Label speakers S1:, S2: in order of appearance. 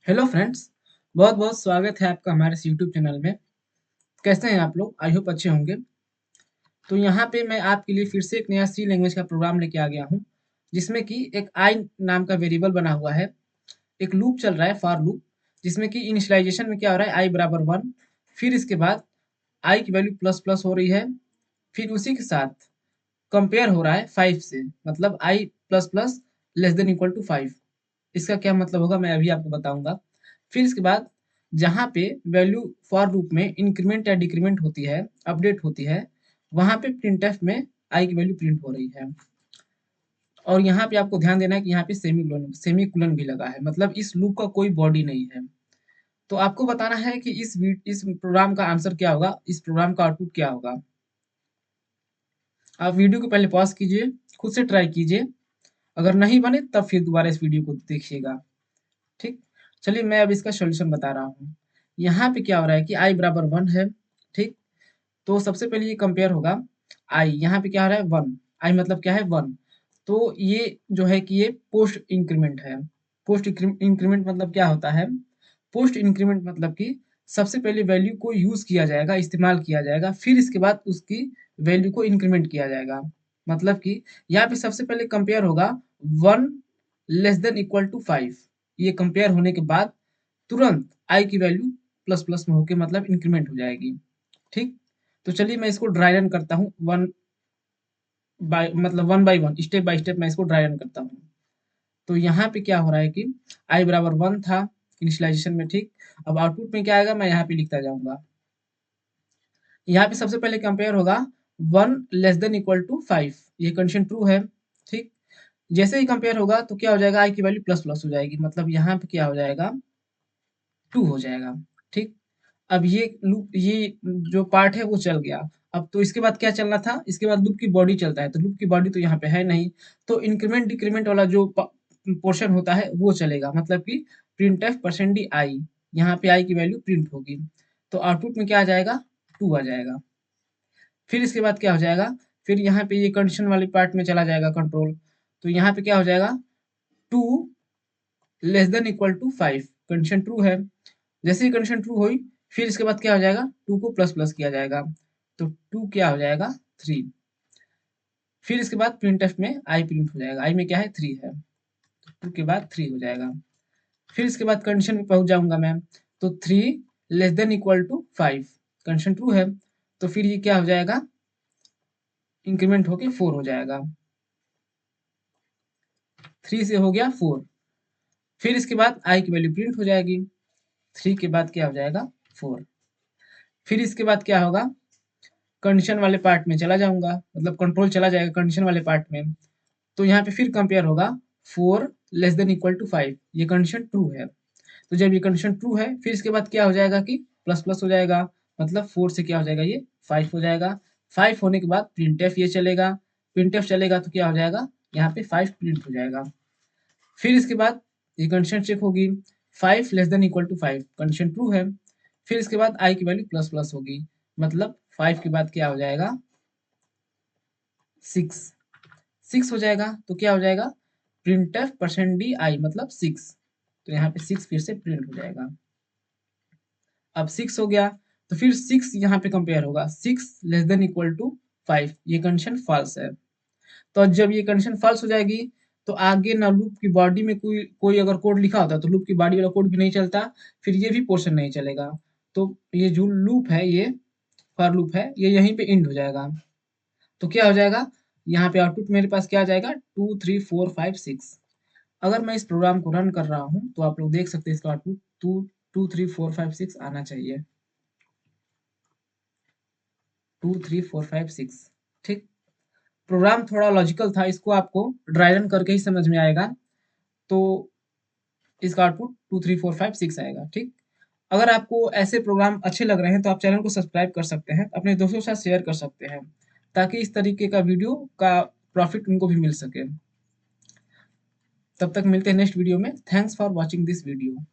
S1: Hello friends, बहुत बहुत स्वागत है आपका हमारे इस यूट्यूब चैनल में। कैसे हैं आप लोग? आई होप अच्छे होंगे। तो यहाँ पे मैं आपके लिए फिर से एक नया सी लैंग्वेज का प्रोग्राम लेके आ गया हूँ, जिसमें कि एक आई नाम का वेरिएबल बना हुआ है। एक लूप चल रहा है, फॉर लूप, जिसमें कि इनिशियलाइजेशन में क्या हो रहा है, आई बराबर 1। फिर इसके बाद आई की वैल्यू प्लस प्लस हो रही है। फिर उसी के साथ कंपेयर हो रहा है 5 से, मतलब I plus plus less than equal to 5। इसका क्या मतलब होगा मैं अभी आपको बताऊंगा। फिर इसके बाद जहाँ पे वैल्यू फॉर लूप में इंक्रीमेंट या डिक्रीमेंट होती है, अपडेट होती है, वहाँ पे प्रिंटफ में आई की वैल्यू प्रिंट हो रही है। और यहाँ पे आपको ध्यान देना है कि यहाँ पे सेमीकोलन भी लगा है, मतलब इस लूप का कोई बॉडी नहीं है। तो आपको बताना है कि इस प्रोग्राम का आंसर क्या होगा, इस प्रोग्राम का आउटपुट क्या होगा। आप वीडियो को पहले पॉज कीजिए, खुद से ट्राई कीजिए। अगर नहीं बने तब फिर दोबारा इस वीडियो को देखिएगा। ठीक, चलिए मैं अब इसका सॉल्यूशन बता रहा हूँ। यहाँ पे क्या हो रहा है कि आई बराबर 1 है। ठीक, तो सबसे पहले ये कंपेयर होगा आई। यहाँ पे क्या हो रहा है 1, आई मतलब क्या है 1। तो ये जो है कि ये पोस्ट इंक्रीमेंट है। पोस्ट इंक्रीमेंट मतलब क्या होता है? पोस्ट इंक्रीमेंट मतलब कि सबसे पहले वैल्यू को यूज किया जाएगा, इस्तेमाल किया जाएगा, फिर इसके बाद उसकी वैल्यू को इंक्रीमेंट किया जाएगा। मतलब कि यहाँ पे सबसे पहले कंपेयर होगा 1 लेस देन इक्वल टू 5। ये कंपेयर होने के बाद तुरंत आई की वैल्यू प्लस प्लस में होके मतलब इंक्रीमेंट हो जाएगी। ठीक, तो चलिए मैं इसको ड्राई रन करता हूँ, one by one, step by step मैं इसको ड्राई रन करता हूँ। तो यहाँ पे क्या हो रहा है कि आई बराबर 1 था इनिशियलाइजेशन में। ठीक, अब आउटपुट में क्या आएगा मैं यहाँ पे लिखता जाऊंगा। यहाँ पे सबसे पहले कंपेयर होगा 1 लेस देन इक्वल टू 5, ये कंडीशन ट्रू है। ठीक, जैसे ही कंपेयर होगा तो क्या हो जाएगा, आई की वैल्यू प्लस प्लस हो जाएगी, मतलब यहाँ पे क्या हो जाएगा 2 हो जाएगा। ठीक, अब ये लूप, ये जो पार्ट है वो चल गया। अब तो इसके बाद क्या चलना था, इसके बाद लूप की बॉडी चलता है, तो लूप की बॉडी तो यहाँ पे है नहीं। तो इंक्रीमेंट डिक्रीमेंट वाला जो पोर्शन होता है वो चलेगा, मतलब कि प्रिंटफ परसेंट डी आई, यहाँ पे आई की वैल्यू प्रिंट होगी। तो आउटपुट में क्या आ जाएगा, 2 आ जाएगा। फिर इसके बाद क्या हो जाएगा, फिर यहाँ पे ये कंडीशन वाली पार्ट में चला जाएगा कंट्रोल। तो यहाँ पे क्या हो जाएगा, 2 less than equal to 5, condition true है। जैसे ही कंडीशन ट्रू हुई, फिर इसके बाद क्या हो जाएगा, 2 को प्लस प्लस किया जाएगा, तो 2 क्या हो जाएगा 3। फिर इसके बाद प्रिंटफ में आई प्रिंट हो जाएगा, आई में क्या है 3 है, तो 2 के बाद 3 हो जाएगा। फिर इसके बाद कंडीशन पे पहुंच जाऊंगा मैं, तो 3 less than equal to 5, condition true है। तो फिर ये क्या हो जाएगा, इंक्रीमेंट होके 4 हो जाएगा। 3 से हो गया 4। फिर इसके बाद आई की वैल्यू प्रिंट हो जाएगी, 3 के बाद क्या हो जाएगा 4। फिर इसके बाद क्या होगा, कंडीशन वाले पार्ट में चला जाऊंगा, मतलब कंट्रोल चला जाएगा कंडीशन वाले पार्ट में। तो यहाँ पे फिर कंपेयर होगा 4 लेस देन इक्वल टू 5, ये कंडीशन ट्रू है। तो जब ये कंडीशन ट्रू है, फिर इसके बाद क्या हो जाएगा कि प्लस प्लस हो जाएगा, मतलब 4 से क्या हो जाएगा, ये 5 हो जाएगा। 5 होने के बाद प्रिंटफ ये चलेगा, प्रिंटफ चलेगा तो क्या हो जाएगा, यहाँ पे 5 प्रिंट हो जाएगा। फिर इसके बाद ये कंडीशन चेक होगी, 5 less than equal to 5, condition true है। फिर इसके बाद आई की वैल्यू प्लस प्लस होगी, मतलब 5 के बाद क्या हो जाएगा 6, 6 हो जाएगा। तो क्या हो जाएगा, प्रिंटफ परसेंट डी आई मतलब 6, तो यहाँ पे 6 फिर से प्रिंट हो जाएगा। अब 6 हो गया, तो फिर 6 यहाँ पे कंपेयर होगा, 6 लेस देन इक्वल टू 5, ये कंडीशन फॉल्स है। तो जब ये कंडीशन फॉल्स हो जाएगी, तो आगे ना लूप की बॉडी में कोई कोई अगर कोड लिखा होता तो लूप की बॉडी वाला कोड भी नहीं चलता, फिर ये भी पोर्शन नहीं चलेगा। तो ये जो लूप है, ये फॉर लूप है, ये यहीं पे एंड हो जाएगा। तो क्या हो जाएगा, यहाँ पे आउटपुट मेरे पास क्या आ जाएगा, 2 3 4 5 6। अगर मैं इस प्रोग्राम को रन कर रहा हूँ तो आप लोग देख सकते हैं इसका आउटपुट 2 2 3 4 5 6 आना चाहिए, 2 3 4 5 6। ठीक, प्रोग्राम थोड़ा लॉजिकल था, इसको आपको ड्राई रन करके ही समझ में आएगा। तो इसका आउटपुट 2 3 4 5 6 आएगा। ठीक, अगर आपको ऐसे प्रोग्राम अच्छे लग रहे हैं तो आप चैनल को सब्सक्राइब कर सकते हैं, अपने दोस्तों के साथ शेयर कर सकते हैं, ताकि इस तरीके का वीडियो का प्रॉफिट उनको भी मिल सके। तब तक मिलते हैं नेक्स्ट वीडियो में। Thanks for watching this video.